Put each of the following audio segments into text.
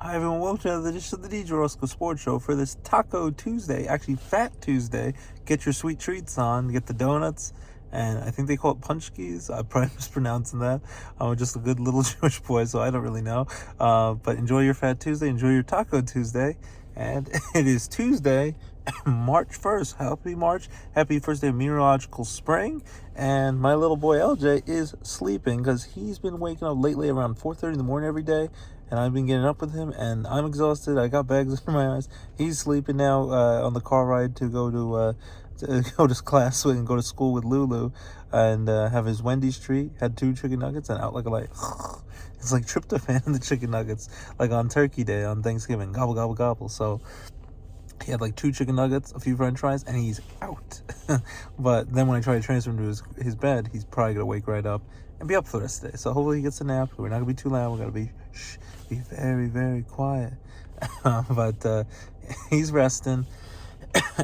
Hi everyone, welcome to another edition of the DJ Roscoe Sports Show for this Taco Tuesday, actually Fat Tuesday. Get your sweet treats on, get the donuts, and I think they call it punchkis. I'm probably mispronouncing that. I'm just a good little Jewish boy, so I don't really know. But enjoy your Fat Tuesday, enjoy your Taco Tuesday, and it is Tuesday, March 1st. Happy March, happy first day of meteorological spring, and my little boy LJ is sleeping because he's been waking up lately around 4:30 in the morning every day. And I've been getting up with him, and I'm exhausted. I got bags under my eyes. He's sleeping now on the car ride to go to go to class and go to school with Lulu, and have his Wendy's treat. Had 2 chicken nuggets and out like a light. It's like tryptophan in the chicken nuggets, like on Turkey Day on Thanksgiving. Gobble gobble gobble. So he had like 2 chicken nuggets, a few French fries, and he's out. But then when I try to transfer him to his bed, he's probably gonna wake right up and be up for the rest of the day. So hopefully he gets a nap. We're not gonna be too loud. We're gonna be very, very quiet. But he's resting,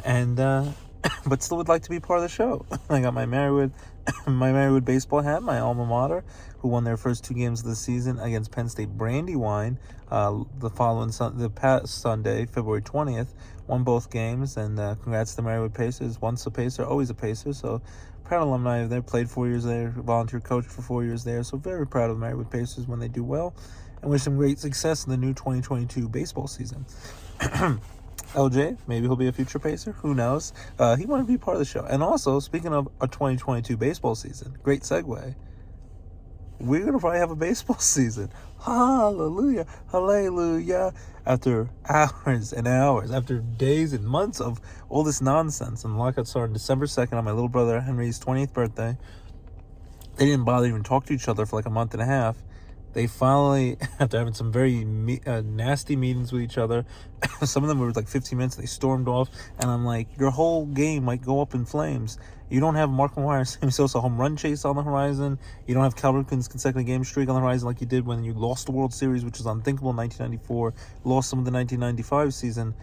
and but still would like to be part of the show. I got my Marywood baseball hat, my alma mater, who won their first 2 games of the season against Penn State Brandywine. The past Sunday, February 20th, won both games, and congrats to the Marywood Pacers. Once a Pacer, always a Pacer. So proud alumni there. Played 4 years there, volunteer coach for 4 years there. So very proud of the Marywood Pacers when they do well, and wish them great success in the new 2022 baseball season. LJ, maybe he'll be a future Pacer. Who knows? He wanted to be part of the show. And also, speaking of a 2022 baseball season, great segue. We're going to probably have a baseball season. Hallelujah. Hallelujah. After hours and hours, after days and months of all this nonsense. And the lockout started December 2nd on my little brother Henry's 20th birthday. They didn't bother even talk to each other for like a month and a half. They finally, after having some very nasty meetings with each other, some of them were like 15 minutes, they stormed off. And I'm like, your whole game might go up in flames. You don't have Mark McGwire and Sammy Sosa home run chase on the horizon. You don't have Cal Ripken's consecutive game streak on the horizon like you did when you lost the World Series, which was unthinkable in 1994, lost some of the 1995 season.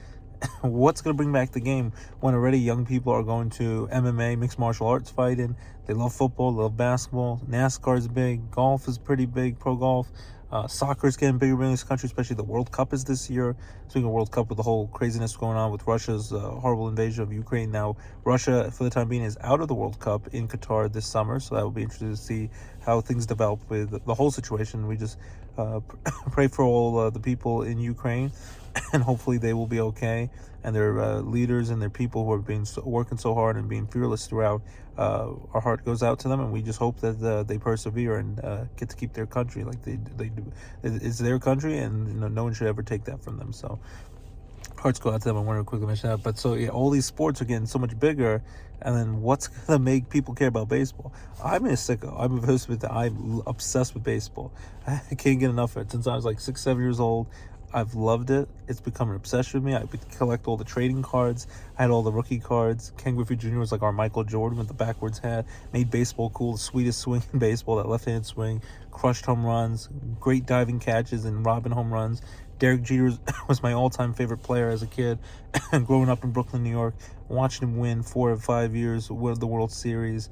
What's going to bring back the game when already young people are going to MMA, mixed martial arts fighting? They love football, they love basketball. NASCAR's big. Golf is pretty big, pro golf. Soccer's getting bigger in this country, especially the World Cup is this year. Speaking of World Cup, with the whole craziness going on with Russia's horrible invasion of Ukraine, now Russia, for the time being, is out of the World Cup in Qatar this summer. So that will be interesting to see how things develop with the whole situation. We just pray for all the people in Ukraine, and hopefully they will be okay, and their leaders and their people who are working so hard and being fearless throughout. Our heart goes out to them, and we just hope that they persevere and get to keep their country like they do. It's their country, and no one should ever take that from them. So hearts go out to them. I wanted to quickly mention that. But so yeah, all these sports are getting so much bigger, and then what's gonna make people care about baseball? I'm a sicko. I'm obsessed with baseball. I can't get enough of it. Since I was like 6-7 years old, I've loved it. It's become an obsession with me. I collect all the trading cards. I had all the rookie cards. Ken Griffey Jr. was like our Michael Jordan with the backwards hat. Made baseball cool. The sweetest swing in baseball, that left-handed swing. Crushed home runs. Great diving catches and robbing home runs. Derek Jeter was my all-time favorite player as a kid. Growing up in Brooklyn, New York, watching him win 4 of 5 years, win the World Series,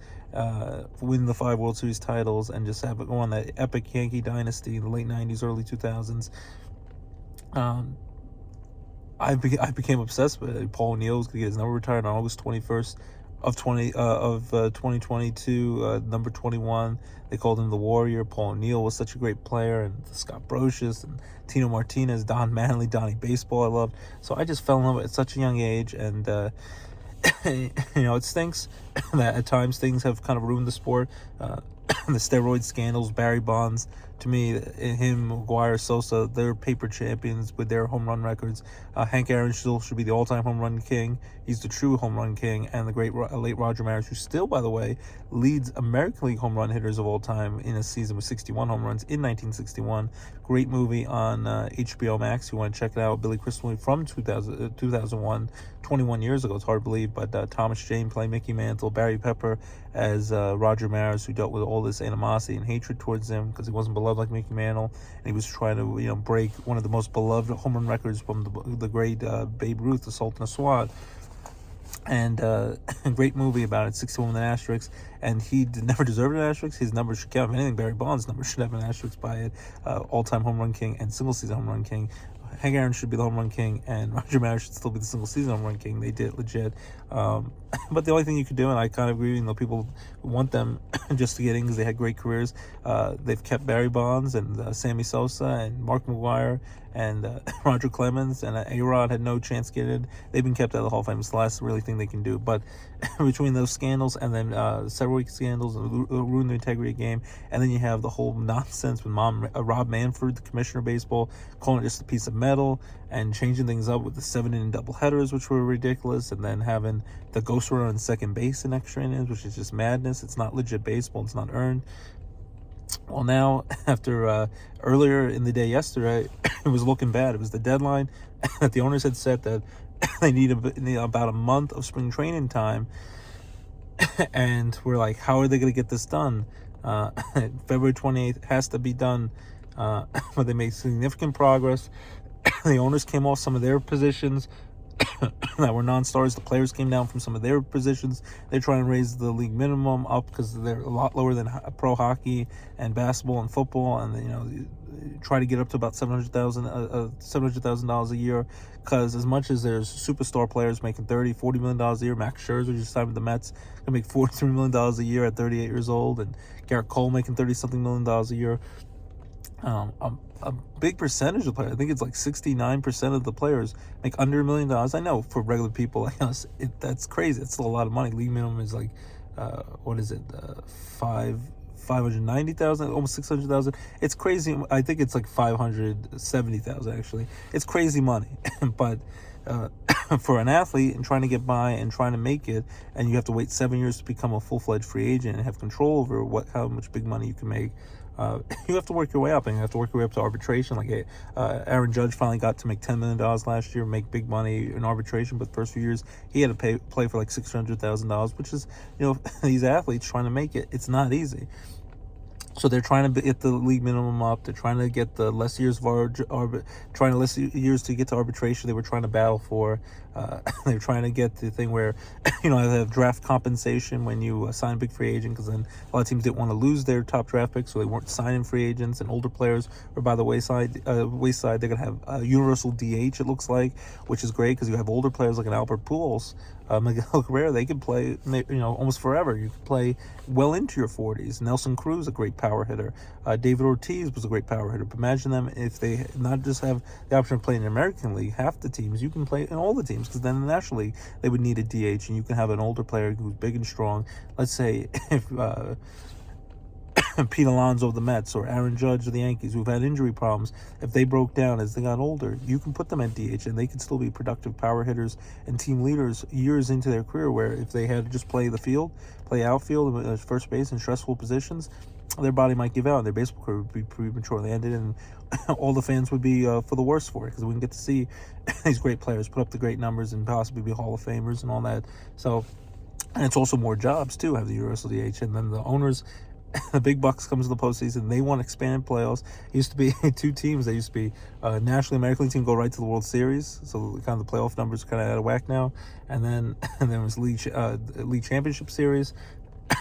win the 5 World Series titles, and just have it go on that epic Yankee dynasty in the late 90s, early 2000s. I became obsessed with it. Paul O'Neill was going to get his number retired on August 21st of 2022, number 21. They called him the Warrior. Paul O'Neill was such a great player, and Scott Brocious and Tino Martinez, Don Manley, Donnie Baseball I loved. So I just fell in love with it at such a young age, and it stinks that at times things have kind of ruined the sport. The steroid scandals, Barry Bonds, to me, him, McGwire, Sosa, they're paper champions with their home run records. Hank Aaron still should be the all-time home run king. He's the true home run king. And the great late Roger Maris, who still, by the way, leads American League home run hitters of all time in a season with 61 home runs in 1961. Great movie on HBO Max. You want to check it out. Billy Crystal from 2001, 21 years ago. It's hard to believe, but Thomas Jane playing Mickey Mantle, Barry Pepper as Roger Maris, who dealt with all this animosity and hatred towards him because he wasn't beloved like Mickey Mantle, and he was trying to break one of the most beloved home run records from the great Babe Ruth, the Sultan of Swat. And a great movie about it, 61 with an asterisk, and he never deserved an asterisk. His numbers should count. If anything, Barry Bonds' numbers should have an asterisk by it. All-time home run king and single-season home run king. Hank Aaron should be the home run king, and Roger Maris should still be the single season home run king. They did legit. But the only thing you could do, and I kind of agree, people want them just to get in because they had great careers. They've kept Barry Bonds and Sammy Sosa and Mark McGwire and Roger Clemens, and A-Rod had no chance getting in. They've been kept out of the Hall of Fame. It's the last really thing they can do. But between those scandals and then several week scandals ruined the integrity of the game, and then you have the whole nonsense with Rob Manfred, the commissioner of baseball, calling it just a piece of metal and changing things up with the 7-inning doubleheaders, which were ridiculous, and then having the ghost runner on second base in extra innings, which is just madness. It's not legit baseball. It's not earned. Well, now, after earlier in the day yesterday, it was looking bad. It was the deadline that the owners had set that they need about a month of spring training time. And we're like, how are they going to get this done? February 28th has to be done. But they made significant progress. The owners came off some of their positions that were non-stars. The players came down from some of their positions. They're trying to raise the league minimum up because they're a lot lower than pro hockey and basketball and football, and try to get up to about $700,000 a year. Because as much as there's superstar players making $30-40 million a year, Max Scherzer just signed with the Mets, gonna make $43 million a year at 38 years old, and Garrett Cole making $30-something million a year. A big percentage of players, I think it's like 69% of the players make under $1 million. I know for regular people like us, that's crazy. It's still a lot of money. League minimum is like, 590,000, almost 600,000. It's crazy. I think it's like 570,000 actually. It's crazy money, but for an athlete and trying to get by and trying to make it, and you have to wait 7 years to become a full-fledged free agent and have control over how much big money you can make. You have to work your way up, and you have to work your way up to arbitration. Like Aaron Judge finally got to make $10 million last year, make big money in arbitration, but the first few years he had to play for like $600,000, which is, these athletes trying to make it, it's not easy. So they're trying to get the league minimum up. They're trying to get the less years of less years to get to arbitration. They were trying to battle for. They're trying to get the thing where, they have draft compensation when you sign a big free agent, because then a lot of teams didn't want to lose their top draft picks, so they weren't signing free agents, and older players were by the wayside. They're gonna have a universal DH. It looks like, which is great because you have older players like an Albert Pujols, Miguel Cabrera. They could play, almost forever. You could play well into your 40s. Nelson Cruz, a great power hitter. David Ortiz was a great power hitter. But imagine them if they not just have the option of playing in the American League, half the teams, you can play in all the teams, because then in the National League, they would need a DH, and you can have an older player who's big and strong. Let's say if Pete Alonso of the Mets or Aaron Judge of the Yankees, who've had injury problems, if they broke down as they got older, you can put them at DH, and they could still be productive power hitters and team leaders years into their career, where if they had to just play the field, play outfield, first base in stressful positions, their body might give out, and their baseball career would be prematurely ended, and all the fans would be for the worse for it, because we wouldn't get to see these great players put up the great numbers and possibly be Hall of Famers and all that. So, and it's also more jobs too, have the universal DH, and then the owners, the big bucks comes to the postseason. They want expanded playoffs. It used to be two teams. They used to be National American League team go right to the World Series, so kind of the playoff numbers are kind of out of whack now. And then there was League Championship Series,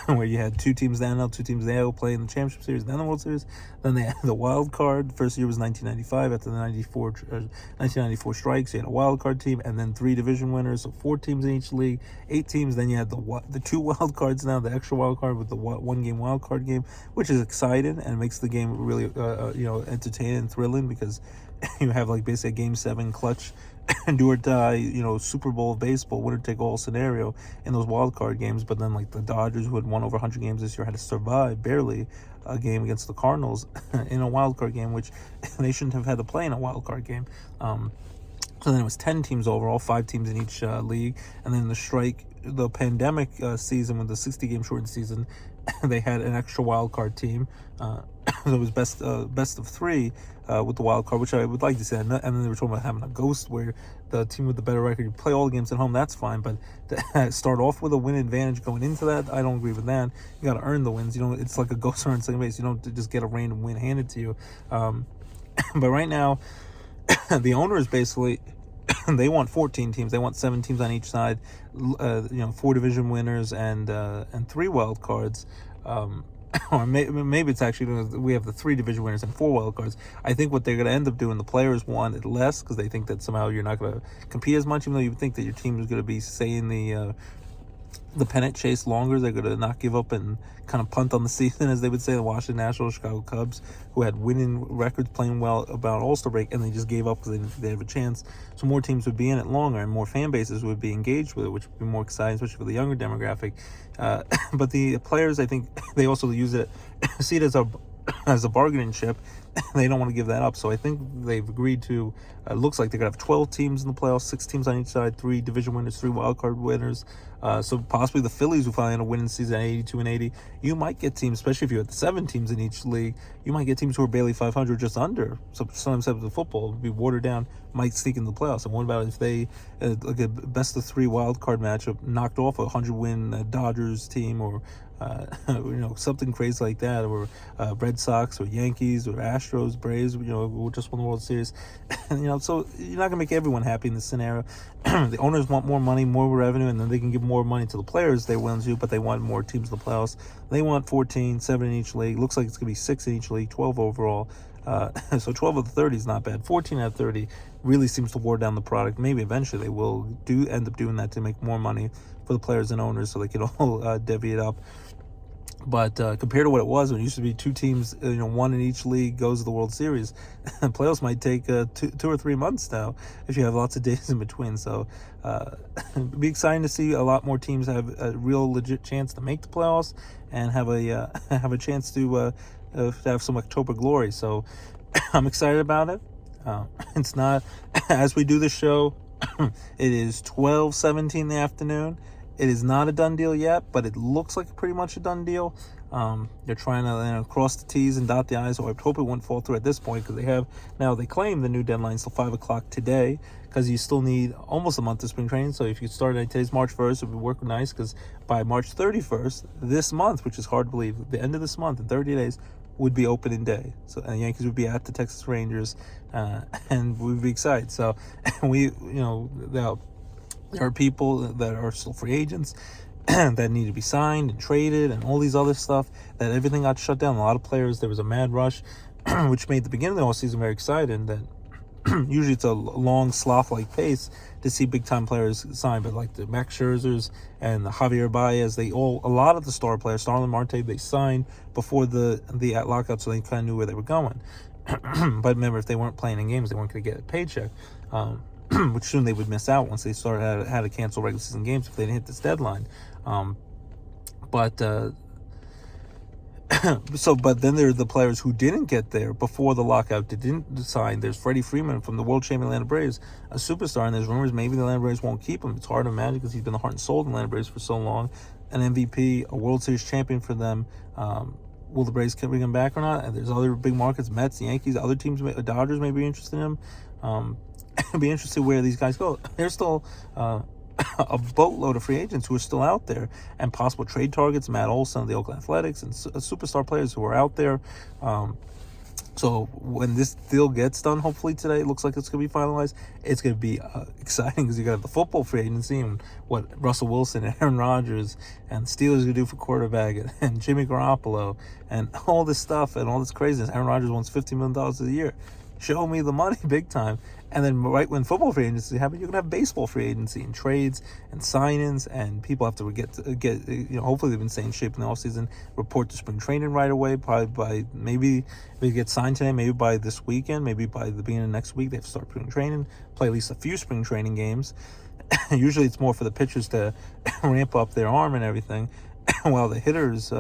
where you had two teams down, two teams there play in the Championship Series, then the World Series. Then they had the wild card. First year was 1995. After the 1994 strikes, you had a wild card team, and then 3 division winners, so 4 teams in each league, 8 teams. Then you had the 2 wild cards now, the extra wild card with the 1-game wild card game, which is exciting and makes the game really entertaining and thrilling, because you have like basically a Game 7 clutch do or die, Super Bowl of baseball, winner take all scenario in those wild card games. But then like the Dodgers, who had won over 100 games this year, had to survive barely a game against the Cardinals in a wild card game, which they shouldn't have had to play in a wild card game. So then it was 10 teams overall, 5 teams in each league. And then the pandemic season, with the 60-game shortened season, they had an extra wild card team. It was best of 3 with the wild card, which I would like to see. And then they were talking about having a ghost, where the team with the better record, you play all the games at home, that's fine. But to start off with a win advantage going into that, I don't agree with that. You got to earn the wins. It's like a ghost runner on second base. You don't just get a random win handed to you. But right now, the owners basically, they want 14 teams. They want 7 teams on each side, 4 division winners and 3 wild cards. or maybe it's actually we have the 3 division winners and 4 wild cards. I think what they're going to end up doing, the players want it less because they think that somehow you're not going to compete as much, even though you think that your team is going to be staying the pennant chase longer. They're going to not give up and kind of punt on the season, as they would say. The Washington Nationals, Chicago Cubs, who had winning records, playing well about All-Star break, and they just gave up because they didn't think they have a chance. So more teams would be in it longer, and more fan bases would be engaged with it, which would be more exciting, especially for the younger demographic. But the players, I think, they also use it, see it as a bargaining chip. They don't want to give that up. So I think they've agreed to, looks like they're going to have 12 teams in the playoffs, 6 teams on each side, 3 division winners, 3 wild card winners. So possibly the Phillies will finally end a winning season at 82 and 80. You might get teams, especially if you have the 7 teams in each league, you might get teams who are barely 500, just under. So sometimes the football will be watered down, might sneak in the playoffs. And what about if they, like a best of 3 wild card matchup, knocked off a 100-win Dodgers team, or something crazy like that, or Red Sox or Yankees or Astros, Braves, who just won the World Series. So you're not gonna make everyone happy in this scenario. The owners want more money, more revenue, and then they can give more money to the players they're willing to, but they want more teams in the playoffs. They want 14, 7 in each league. Looks like it's gonna be 6 in each league, 12 overall. So 12 of the 30 is not bad. 14 out of 30 really seems to water down the product. Maybe eventually they will end up doing that to make more money for the players and owners, so they can all divvy it up. But compared to what it was when it used to be 2 teams, 1 in each league goes to the World Series, playoffs might take 2 or 3 months now if you have lots of days in between. So it'd be exciting to see a lot more teams have a real legit chance to make the playoffs and have a chance to have some October glory. So I'm excited about it. It's not, as we do the show, it is 12:17 in the afternoon. It is not a done deal yet, but it looks like pretty much a done deal. They're trying to cross the T's and dot the I's, so I hope it won't fall through at this point, because they claim the new deadline is till 5 o'clock today, because you still need almost a month of spring training. So if you start at today's March 1st, it would work nice, because by March 31st, this month, which is hard to believe, the end of this month in 30 days, would be opening day. So the Yankees would be at the Texas Rangers, and we'd be excited. So there are people that are still free agents that need to be signed and traded and all these other stuff, that everything got shut down. A lot of players, there was a mad rush, which made the beginning of the offseason very exciting. That usually it's a long sloth-like pace to see big-time players sign, but like the Max Scherzers and the Javier Baez, a lot of the star players, Starlin Marte, they signed before the lockout, so they kind of knew where they were going. But remember, if they weren't playing in games, they weren't going to get a paycheck. Which soon they would miss out once they had to cancel regular season games if they didn't hit this deadline. But then there are the players who didn't get there before the lockout, didn't sign. There's Freddie Freeman from the world champion Atlanta Braves, a superstar, and there's rumors maybe the Atlanta Braves won't keep him. It's hard to imagine, because he's been the heart and soul of the Atlanta Braves for so long. An MVP, a World Series champion for them. Will the Braves bring him back or not? And there's other big markets, Mets, Yankees, other teams, Dodgers may be interested in him. It'd be interesting where these guys go. There's still a boatload of free agents who are still out there, and possible trade targets. Matt Olson of the Oakland Athletics, and superstar players who are out there. So when this deal gets done, hopefully today, it looks like it's going to be finalized. It's going to be exciting, because you got the football free agency and what Russell Wilson and Aaron Rodgers and Steelers going to do for quarterback, and Jimmy Garoppolo, and all this stuff and all this craziness. Aaron Rodgers wants $50 million a year. Show me the money big time. And then right when football free agency happens, you're going to have baseball free agency and trades and sign-ins, and people have to get hopefully they've been staying in shape in the offseason, report to spring training right away, probably by, maybe if they get signed today, maybe by this weekend, maybe by the beginning of next week, they have to start spring training, play at least a few spring training games. Usually it's more for the pitchers to ramp up their arm and everything, while the hitters...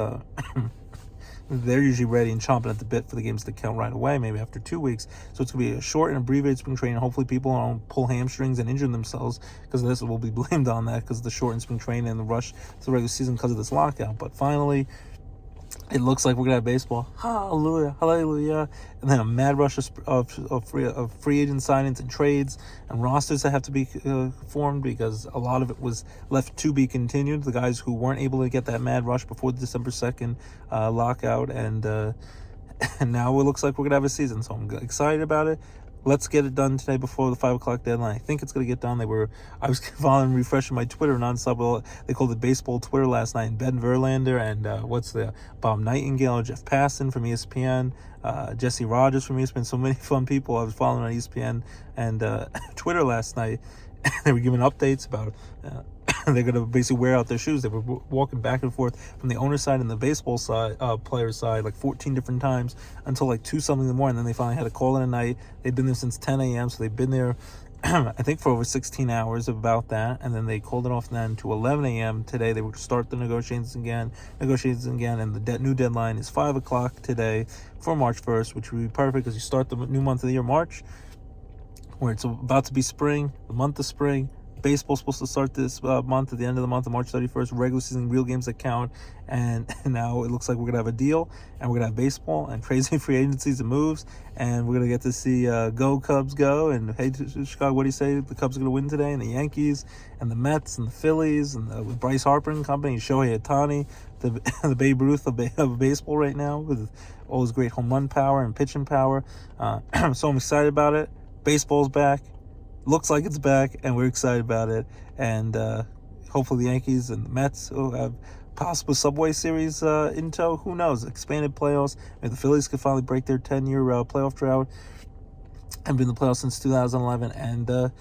they're usually ready and chomping at the bit for the games to count right away, maybe after 2 weeks. So it's going to be a short and abbreviated spring training. Hopefully people don't pull hamstrings and injure themselves, because this will be blamed on that, because of the shortened spring training and the rush to the regular season because of this lockout. But finally, it looks like we're going to have baseball. Hallelujah, hallelujah. And then a mad rush of free agent signings and trades and rosters that have to be formed, because a lot of it was left to be continued. The guys who weren't able to get that mad rush before the December 2nd lockout. And now it looks like we're going to have a season. So I'm excited about it. let's get it done today before the 5 o'clock deadline. I think it's going to get done. I was following, refreshing my Twitter nonstop. Well, they called it baseball Twitter last night. And Ben Verlander and Bob Nightingale, Jeff Passan from ESPN, Jesse Rogers from ESPN. So many fun people I was following on ESPN and Twitter last night. They were giving updates about they're going to basically wear out their shoes. They were walking back and forth from the owner's side and the baseball side, player's side, like 14 different times until like 2 something in the morning. Then they finally had to call in at night. They've been there since 10 a.m. So they've been there, I think, for over 16 hours about that. And then they called it off then to 11 a.m. today. They would start the negotiations again. And the new deadline is 5 o'clock today for March 1st, which would be perfect because you start the new month of the year, March, where it's about to be spring, the month of spring. Baseball's supposed to start this month at the end of the month of March 31st. Regular season, real games that count. And now it looks like we're going to have a deal. And we're going to have baseball and crazy free agencies and moves. And we're going to get to see go Cubs go. And hey, Chicago, what do you say? The Cubs are going to win today. And the Yankees and the Mets and the Phillies. And with Bryce Harper and company. Shohei Ohtani, the Babe Ruth of baseball right now. With all his great home run power and pitching power. So I'm excited about it. Baseball's back. Looks like it's back, and we're excited about it. And hopefully the Yankees and the Mets will have possible Subway Series in tow. Who knows? Expanded playoffs. Maybe the Phillies could finally break their 10-year playoff drought. I've been in the playoffs since 2011. And,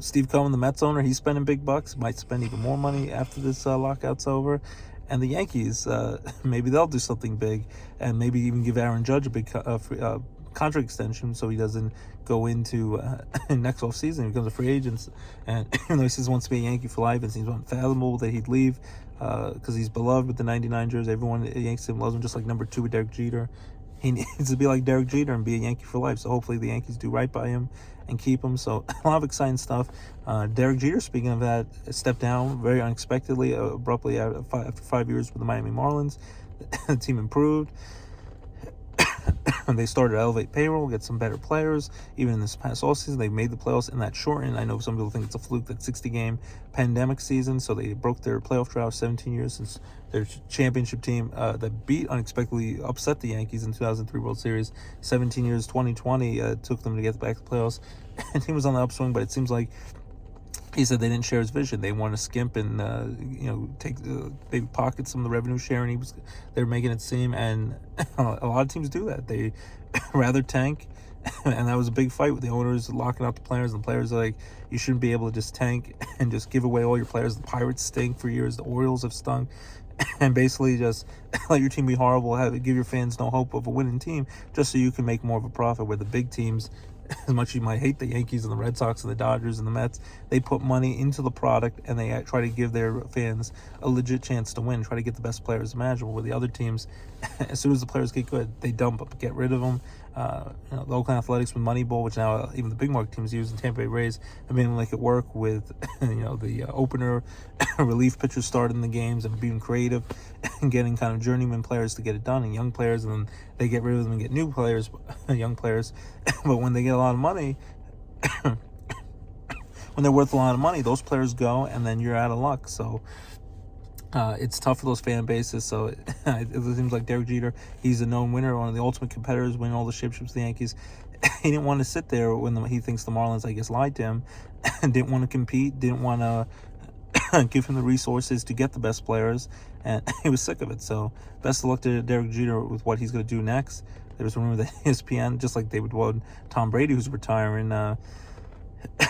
Steve Cohen, the Mets owner, he's spending big bucks. Might spend even more money after this lockout's over. And the Yankees, maybe they'll do something big and maybe even give Aaron Judge a big contract extension so he doesn't go into next off season. He becomes a free agent, and even though he says he wants to be a Yankee for life, it seems unfathomable that he'd leave because he's beloved with the 99 jersey. Everyone at Yankee Stadium loves him, just like number 2 with Derek Jeter. He needs to be like Derek Jeter and be a Yankee for life. So hopefully the Yankees do right by him and keep him. So a lot of exciting stuff. Derek Jeter, speaking of that, stepped down very unexpectedly, abruptly after 5 years with the Miami Marlins. The team improved. They started to elevate payroll, get some better players. Even in this past offseason, they made the playoffs in that shortened. I know some people think it's a fluke, that 60-game pandemic season. So they broke their playoff drought 17 years since their championship team that beat unexpectedly upset the Yankees in 2003 World Series. 17 years, 2020 took them to get back to the playoffs. And the team was on the upswing, but it seems like he said they didn't share his vision. They want to skimp and take maybe pocket some of the revenue sharing they're making it seem, and a lot of teams do that. They rather tank, and that was a big fight with the owners locking out the players. And the players are like, you shouldn't be able to just tank and just give away all your players. The Pirates stink for years. The Orioles have stunk. And basically just let your team be horrible, give your fans no hope of a winning team, just so you can make more of a profit. Where the big teams, as much as you might hate the Yankees and the Red Sox and the Dodgers and the Mets, they put money into the product and they try to give their fans a legit chance to win, try to get the best players imaginable. Where the other teams, as soon as the players get good, they dump them, get rid of them. The Oakland Athletics with Moneyball, which now even the big market teams use, and Tampa Bay Rays have been able to make it work with the opener relief pitchers starting the games and being creative and getting kind of journeyman players to get it done, and young players, and then they get rid of them and get new players, young players. But when they get a lot of money, when they're worth a lot of money, those players go, and then you're out of luck. So it's tough for those fan bases. So it seems like Derek Jeter, he's a known winner, one of the ultimate competitors, winning all the championships with the Yankees. He didn't want to sit there when he thinks the Marlins, I guess, lied to him, and didn't want to compete, didn't want to give him the resources to get the best players, and he was sick of it. So best of luck to Derek Jeter with what he's going to do next. There was a rumor that ESPN, just like they would want Tom Brady, who's retiring,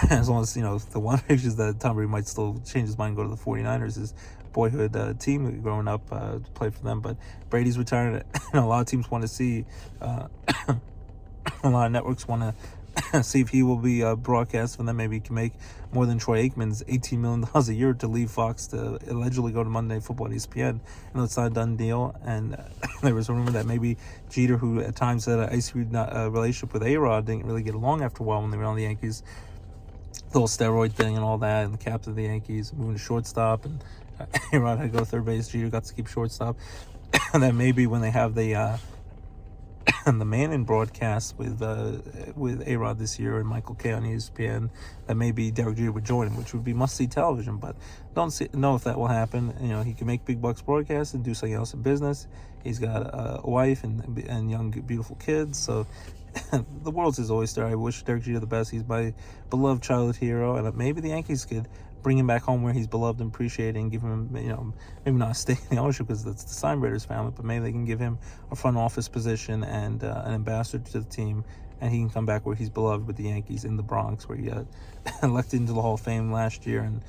as long as, the one is that Tom Brady might still change his mind and go to the 49ers, his boyhood team growing up, to play for them. But Brady's retiring, and a lot of teams want to see, a lot of networks want to see if he will be broadcast for them. Maybe he can make more than Troy Aikman's $18 million a year to leave Fox to allegedly go to Monday Night Football at ESPN. I know it's not a done deal, and there was a rumor that maybe Jeter, who at times had an icy relationship with A-Rod, didn't really get along after a while when they were on the Yankees. The whole steroid thing and all that, and the captain of the Yankees moving to shortstop, and A-Rod had to go third base. Jeter got to keep shortstop. And then maybe when they have the Manning broadcast with A-Rod this year and Michael Kay on ESPN, that maybe Derek Jeter would join him, which would be must-see television. But don't know if that will happen. He can make big bucks broadcast and do something else in business. He's got a wife and young, beautiful kids, so the world's his oyster. I wish Derek Jeter the best. He's my beloved childhood hero, and maybe the Yankees could bring him back home where he's beloved and appreciated, and give him, maybe not a stake in the ownership because it's the Steinbrenner's family, but maybe they can give him a front office position and an ambassador to the team, and he can come back where he's beloved with the Yankees in the Bronx, where he got elected into the Hall of Fame last year. And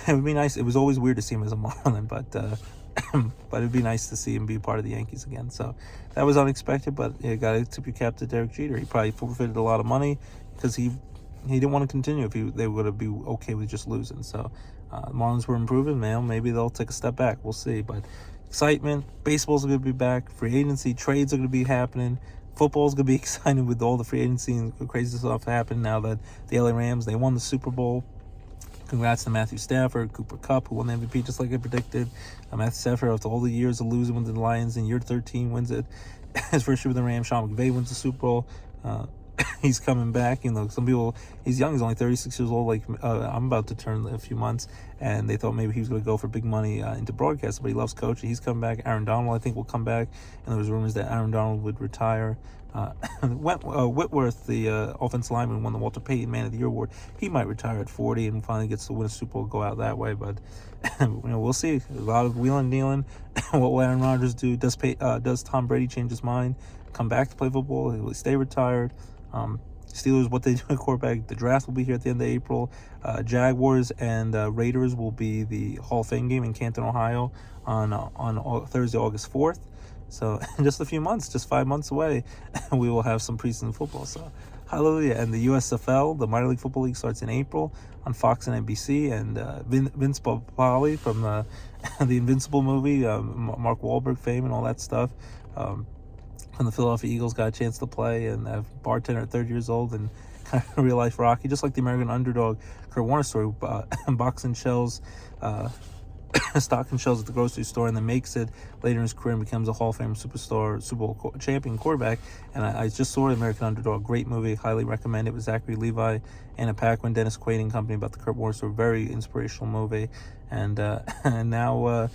it would be nice. It was always weird to see him as a Marlin, but it'd be nice to see him be part of the Yankees again. So that was unexpected, but you got to tip your cap to Derek Jeter. He probably forfeited a lot of money because he didn't want to continue if they would be okay with just losing. So the Marlins were improving, man. Maybe they'll take a step back. We'll see. But excitement, baseball's going to be back. Free agency, trades are going to be happening. Football's going to be exciting with all the free agency and crazy stuff happening now that the LA Rams, they won the Super Bowl. Congrats to Matthew Stafford, Cooper Kupp, who won the MVP just like I predicted. Matthew Stafford, after all the years of losing with the Lions, in year 13 wins it. His first year with the Rams. Sean McVay wins the Super Bowl. He's coming back. Some people, he's young. He's only 36 years old. Like I'm about to turn a few months, and they thought maybe he was going to go for big money into broadcast, but he loves coaching. He's coming back. Aaron Donald, I think, will come back, and there was rumors that Aaron Donald would retire. Whitworth, the offensive lineman, won the Walter Payton Man of the Year award. He might retire at 40 and finally gets to win a Super Bowl, go out that way. But we'll see. A lot of wheeling and dealing. What will Aaron Rodgers do? Does Tom Brady change his mind, come back to play football? Will he stay retired? Steelers, what they do at quarterback. The draft will be here at the end of April. Jaguars and Raiders will be the Hall of Fame game in Canton, Ohio on Thursday, August 4th. So in just a few months, just 5 months away, we will have some preseason football. So hallelujah. And the USFL, the Minor League Football League, starts in April on Fox and NBC. And Vince Papale from the Invincible movie, Mark Wahlberg fame and all that stuff, from the Philadelphia Eagles, got a chance to play, and a bartender at 30 years old, and kind of real life Rocky, just like the American Underdog Kurt Warner story, boxing shells, stocking shells at the grocery store, and then makes it later in his career and becomes a Hall of Fame superstar, Super Bowl champion quarterback. And I just saw American Underdog, great movie, highly recommend it, with Zachary Levi, Anna Paquin, Dennis Quaid and company, about the Kurt Warner story. Very inspirational movie. And now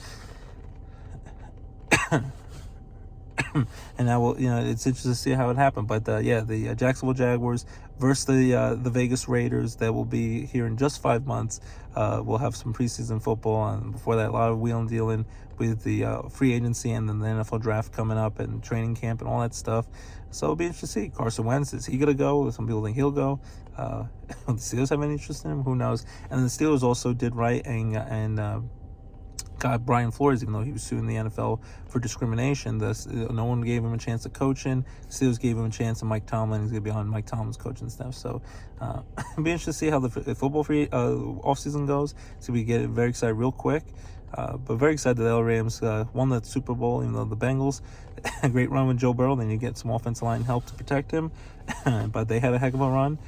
and now it's interesting to see how it happened. But the Jacksonville Jaguars versus the Vegas Raiders, that will be here in just 5 months. We'll have some preseason football, and before that, a lot of wheeling dealing with the free agency, and then the NFL draft coming up, and training camp and all that stuff. So it'll be interesting to see. Carson Wentz, is he gonna go? Some people think he'll go. The Steelers have any interest in him? Who knows? And the Steelers also did right and got Brian Flores, even though he was suing the NFL for discrimination. No one gave him a chance to coach in. Steelers gave him a chance, and Mike Tomlin is going to be on Mike Tomlin's coaching staff. So it'll be interesting to see how the football free offseason goes. So we get very excited real quick. But very excited that the LA Rams won that Super Bowl, even though the Bengals, a great run with Joe Burrow. Then you get some offensive line help to protect him. But they had a heck of a run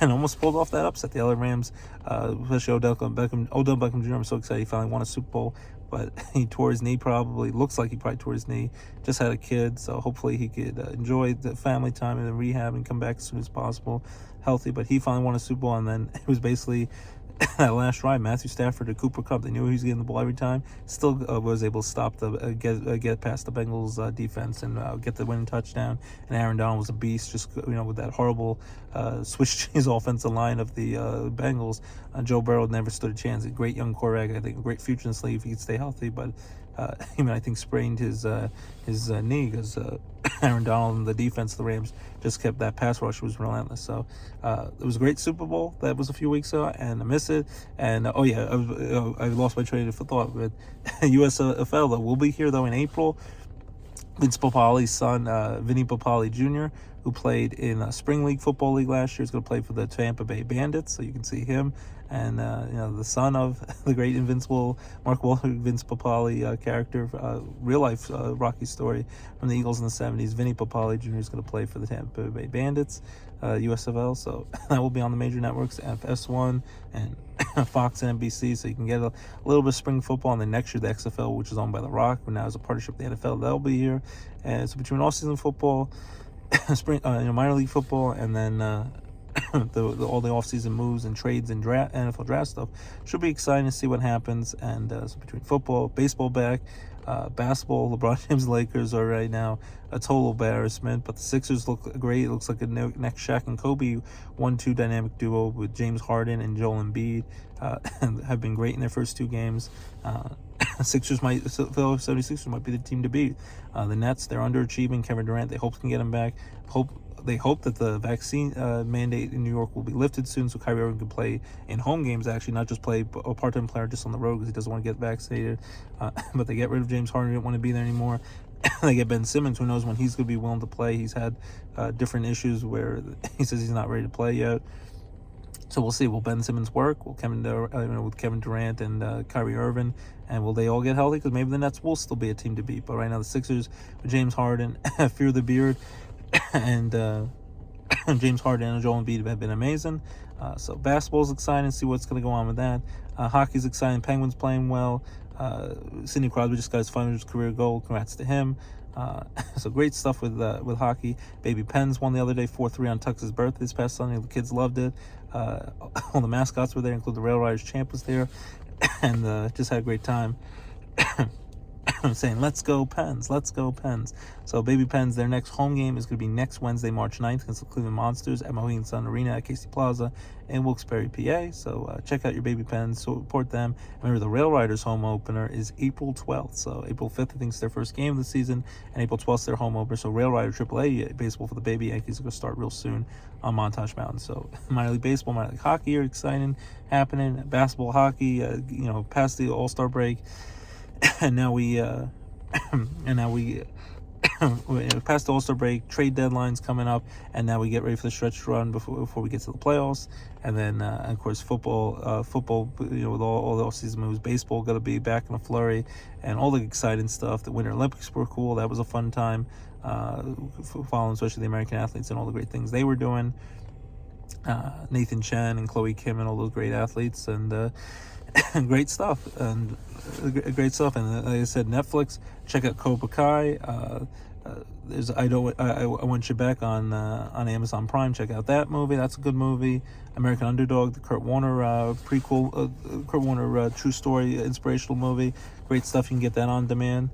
and almost pulled off that upset. The LA Rams, especially Odell Beckham Jr., I'm so excited he finally won a Super Bowl, but he tore his knee, looks like he probably tore his knee, just had a kid, so hopefully he could enjoy the family time and the rehab and come back as soon as possible healthy. But he finally won a Super Bowl, and then it was basically that last drive, Matthew Stafford to Cooper Kupp. They knew he was getting the ball every time. Still was able to stop get past the Bengals defense and get the winning touchdown. And Aaron Donald was a beast, just with that horrible Swiss cheese offensive line of the Bengals. Joe Burrow never stood a chance. A great young quarterback. I think a great future in this league if he could stay healthy. But I think sprained his knee because Aaron Donald and the defense of the Rams just kept that pass rush was relentless. So it was a great Super Bowl. That was a few weeks ago, and I miss it. And I lost my train of thought. But USFL though will be here though in April. Vince Papale's son, Vinny Papale Jr., who played in Spring League Football League last year, is going to play for the Tampa Bay Bandits. So you can see him. And the son of the great Invincible Mark Wahlberg, Vince Papale character, real life Rocky story from the Eagles in the 70s. Vinny Papale Jr. is going to play for the Tampa Bay Bandits, USFL. So that will be on the major networks, FS1 and Fox and NBC. So you can get a little bit of spring football. And then next year, the XFL, which is owned by The Rock, who now is a partnership with the NFL, that'll be here. And so between all season football, spring, minor league football, and then all the offseason moves and trades and NFL draft stuff. Should be exciting to see what happens. And so between football, baseball back, basketball, LeBron James Lakers are right now a total embarrassment, but the Sixers look great. It looks like a next Shaq and Kobe 1-2 dynamic duo with James Harden and Joel Embiid. Have been great in their first 2 games. Philadelphia 76ers might be the team to beat. The Nets, they're underachieving. Kevin Durant, they hope can get him back. They hope that the vaccine mandate in New York will be lifted soon, so Kyrie Irving can play in home games, actually, not just play a part-time player just on the road because he doesn't want to get vaccinated. But they get rid of James Harden, he didn't want to be there anymore. They get Ben Simmons, who knows when he's going to be willing to play. He's had different issues where he says he's not ready to play yet. So we'll see. Will Ben Simmons work? Will with Kevin Durant and Kyrie Irving, and will they all get healthy? Because maybe the Nets will still be a team to beat. But right now the Sixers with James Harden, Fear the Beard, and James Harden and Joel Embiid have been amazing. So basketball's exciting. See what's going to go on with that. Hockey's exciting. Penguins playing well. Sidney Crosby just got his 500th career goal. Congrats to him. So great stuff with hockey. Baby Pens won the other day 4-3 on Tux's birthday this past Sunday. The kids loved it. All the mascots were there, including the Rail Riders champ was there, and just had a great time. Saying, let's go Pens, let's go Pens. So Baby Pens, their next home game is going to be next Wednesday, March 9th against the Cleveland Monsters at Mohegan Sun Arena at Casey Plaza in Wilkes-Barre, PA. So check out your Baby Pens, support them. Remember, the Rail Riders home opener is April 12th. So April 5th, I think, is their first game of the season, and April 12th is their home opener. So Rail Rider AAA baseball for the Baby Yankees are going to start real soon on Montage Mountain. So minor league baseball, minor league hockey are exciting, happening. Basketball, hockey, past the All-Star break. And now we past the All-Star break, trade deadlines coming up, and now we get ready for the stretch run before we get to the playoffs. And then of course football, with all the off-season moves. Baseball going to be back in a flurry, and all the exciting stuff. The Winter Olympics were cool. That was a fun time following, especially the American athletes and all the great things they were doing. Nathan Chen and Chloe Kim and all those great athletes, and great stuff. And like I said, Netflix, check out Cobra Kai. There's I Want You Back on Amazon Prime. Check out that movie. That's a good movie. American Underdog, the Kurt Warner prequel, Kurt Warner true story inspirational movie. Great stuff. You can get that on demand.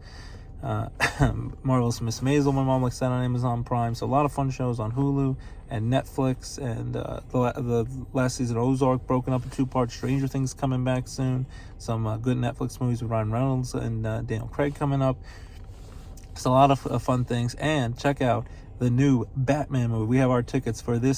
Marvelous Miss Maisel, my mom likes that on Amazon Prime. So a lot of fun shows on Hulu and Netflix, and the last season of Ozark broken up in 2 parts. Stranger Things coming back soon. Some good Netflix movies with Ryan Reynolds and Daniel Craig coming up. It's a lot of fun things. And check out the new Batman movie. We have our tickets for this